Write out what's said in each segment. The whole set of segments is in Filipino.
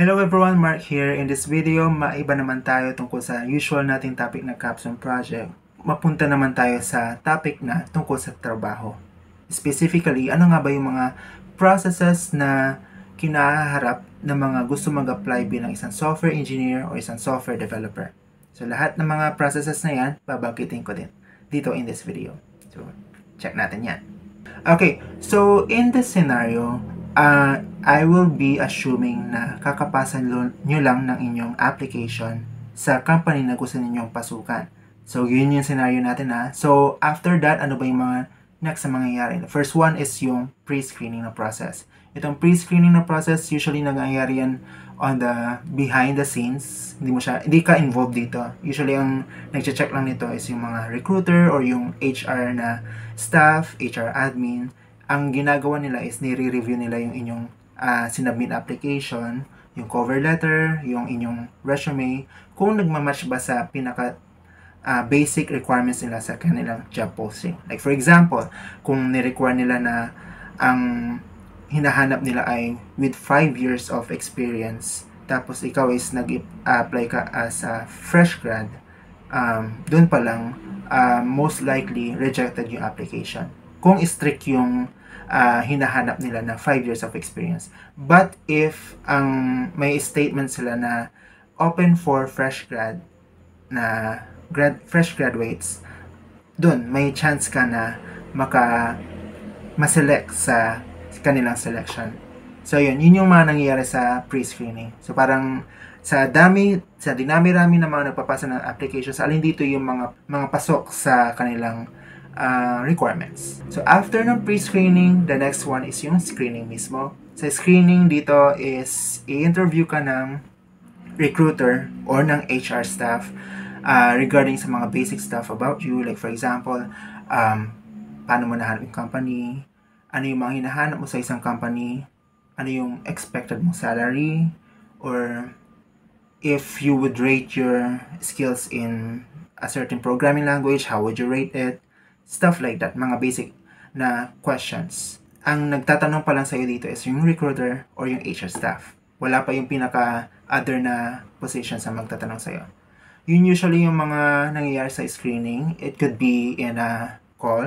Hello everyone, Mark here. In this video, maiba naman tayo tungkol sa usual nating topic na capstone project. Mapunta naman tayo sa topic na tungkol sa trabaho. Specifically, ano nga ba yung mga processes na kinaharap ng mga gusto mag-apply bilang isang software engineer o isang software developer. So lahat ng mga processes na yan, babanggitin ko din dito in this video. So check natin yan. Okay, so in this scenario, I will be assuming na kakapasan nyo lang ng inyong application sa company na gusto ninyong pasukan. So, yun yung scenario natin ha. So, after that, ano ba yung mga next na mangyayari? The first one is yung pre-screening na process. Itong pre-screening na process, usually nangyayari yan on the behind the scenes. Hindi ka involved dito. Usually, ang nag-check lang nito is yung mga recruiter or yung HR na staff, HR admin. Ang ginagawa nila is nire-review nila yung inyong sinubmit application, yung cover letter, yung inyong resume, kung nagmamatch ba sa pinaka basic requirements nila sa kanilang job posting. Like for example, kung ni-require nila na ang hinahanap nila ay with 5 years of experience, tapos ikaw is nag-apply ka as a fresh grad, doon pa lang, most likely rejected yung application. Kung strict yung hinahanap nila na 5 years of experience. But if may statement sila na open for fresh graduates, dun may chance ka na ma-select sa kanilang selection. So yun yung mga nangyayari sa pre-screening. So parang sa dinami-rami na mga nagpapasa ng applications, alin dito yung mga pasok sa kanilang requirements. So, after ng pre-screening, the next one is yung screening mismo. Sa screening dito is i-interview ka ng recruiter or ng HR staff regarding sa mga basic stuff about you. Like for example, paano mo nahanap yung company, ano yung mga hinahanap mo sa isang company, ano yung expected mong salary, or if you would rate your skills in a certain programming language, how would you rate it? Stuff like that, mga basic na questions. Ang nagtatanong pa lang sa'yo dito is yung recruiter or yung HR staff. Wala pa yung pinaka-other na position sa magtatanong sa'yo. Yun usually yung mga nangyayari sa screening. It could be in a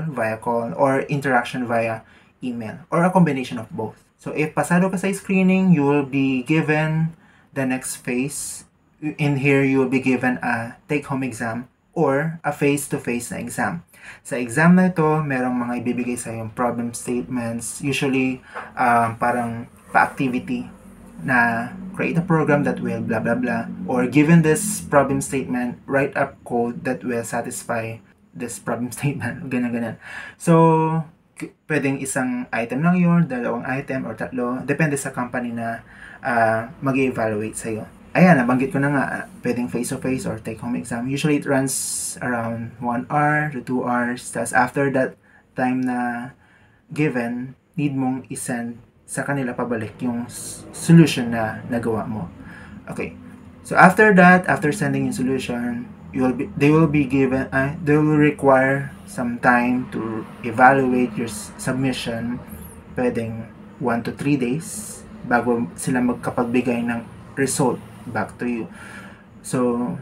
via call, or interaction via email, or a combination of both. So, if pasado ka sa screening, you will be given the next phase. In here, you will be given a take-home exam or a face-to-face na exam. Sa exam na ito, merong mga ibibigay sa yung problem statements, usually parang pa-activity na create a program that will blah blah blah, or given this problem statement, write up code that will satisfy this problem statement, ganyan. So, pwedeng isang item lang yun, dalawang item, or tatlo, depende sa company na mag-evaluate sa'yo. Ayan, nabanggit ko na nga, pwedeng face-to-face or take-home exam. Usually, it runs around 1 hour to 2 hours. Tapos, after that time na given, need mong isend sa kanila pabalik yung solution na nagawa mo. Okay. So, after that, after sending yung solution, they will require some time to evaluate your submission. Pwedeng 1 to 3 days bago sila magkapagbigay ng result back to you. So,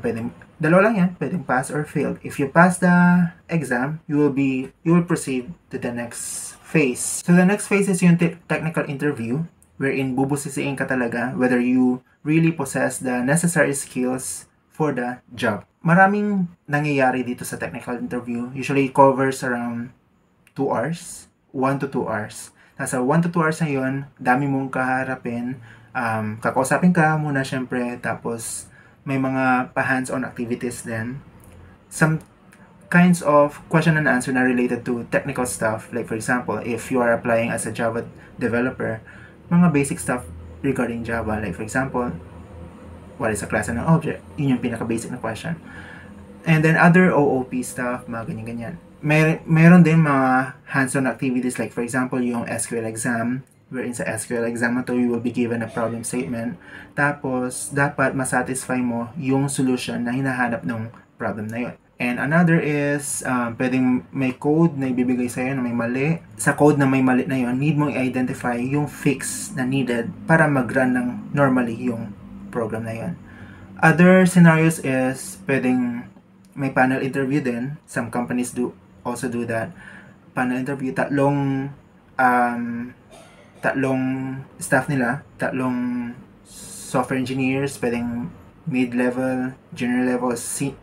pwedeng dalawa lang yan, pwedeng pass or fail. If you pass the exam, you will proceed to the next phase. So, the next phase is yung technical interview, wherein bubusisiin ka talaga whether you really possess the necessary skills for the job. Maraming nangyayari dito sa technical interview. Usually, it covers around 2 hours, 1 to 2 hours. Nasa 1 to 2 hours na yun, dami mong kaharapin. Kakausapin ka muna syempre, tapos may mga pa-hands-on activities din. Some kinds of question and answer na related to technical stuff. Like for example, if you are applying as a Java developer, mga basic stuff regarding Java. Like for example, what is a class and an object? Yun yung pinaka-basic na question. And then other OOP stuff, mga ganyan-ganyan. Meron din mga hands-on activities, like for example, yung SQL exam, wherein sa SQL exam na to, you will be given a problem statement. Tapos, dapat masatisfy mo yung solution na hinahanap ng problem na yun. And another is, pwedeng may code na ibibigay sa'yo na may mali. Sa code na may mali na yon, need mong i-identify yung fix na needed para mag-run ng normally yung program na yon. Other scenarios is, pwedeng may panel interview din. Some companies also do that. Panel interview, tatlong staff nila, tatlong software engineers, pwedeng mid-level, junior level,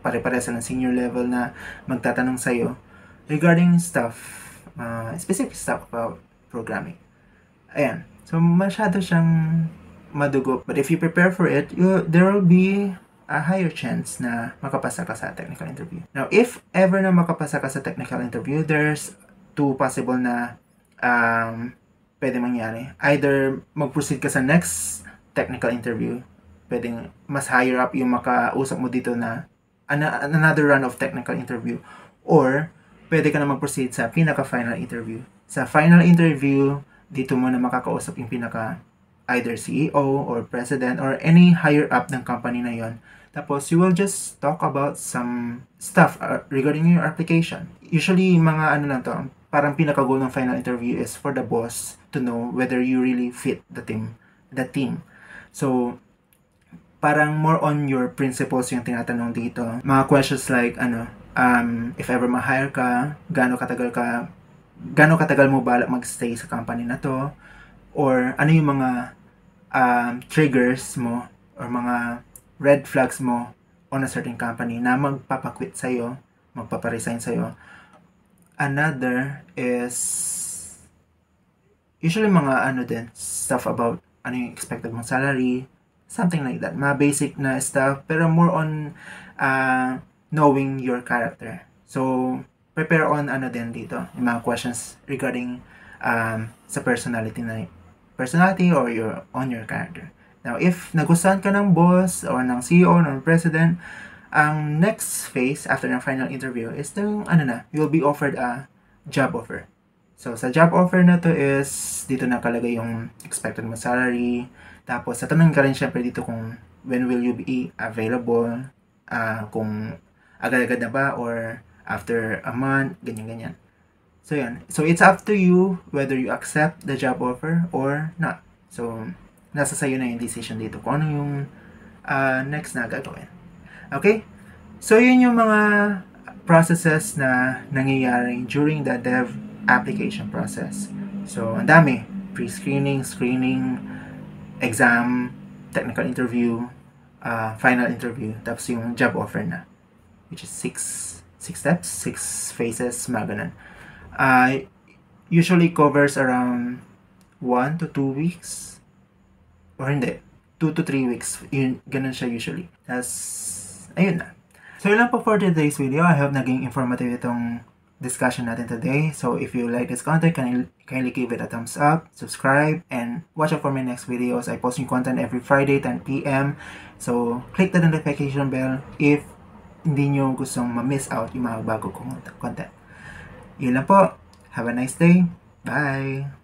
pare-pare sa ng senior level na magtatanong sa'yo regarding specific stuff about programming. Ayan. So, masyado siyang madugo. But if you prepare for it, there will be a higher chance na makapasa ka sa technical interview. Now, if ever na makapasa ka sa technical interview, there's two possible na pwede mangyari. Either mag-proceed ka sa next technical interview, pwedeng mas higher up yung makausap mo dito na another run of technical interview, or pwede ka na mag-proceed sa pinaka-final interview. Sa final interview, dito mo na makakausap yung either CEO or president or any higher up ng company na yon. Tapos, you will just talk about some stuff regarding your application. Usually, mga lang to, parang pinaka-goal ng final interview is for the boss to know whether you really fit the team. So, parang more on your principles yung tinatanong dito. Mga questions like, if ever ma-hire ka, gaano katagal mo balak mag-stay sa company na to, or ano yung mga triggers mo, or mga red flags mo on a certain company na magpapaquit sa'yo, magpaparesign sa'yo. Another is, usually mga stuff about ano yung expected mong salary, something like that. Mga basic na stuff, pero more on knowing your character. So, prepare on din dito, yung mga questions regarding sa personality or on your character. Now, if nagustuhan ka ng boss or ng CEO or ng president, ang next phase after ng final interview is you'll be offered a job offer. So, sa job offer na to is, dito nakalagay yung expected mo salary. Tapos, tatanungin ka rin syempre dito kung when will you be available, kung agad-agad na ba or after a month, ganyan-ganyan. So, yan. So, it's up to you whether you accept the job offer or not. So, nasa sayo na yung decision dito kung ano yung next na gagawin. Okay? So, yun yung mga processes na nangyayari during the dev application process. So, ang dami. Pre-screening, screening, exam, technical interview, final interview, tapos yung job offer na, which is 6 steps, 6 phases, mga ganun. Usually covers around 1 to 2 weeks, or hindi, 2 to 3 weeks, yun, ganun siya usually. Tapos, ayun na. So, yun lang po for today's video. I hope naging informative itong discussion natin today. So, if you like this content, kindly give it a thumbs up, subscribe, and watch out for my next videos. I post new content every Friday, 10 p.m. So, click the notification bell if hindi nyo gustong ma-miss out yung mga bago kong content. Yun lang po. Have a nice day. Bye!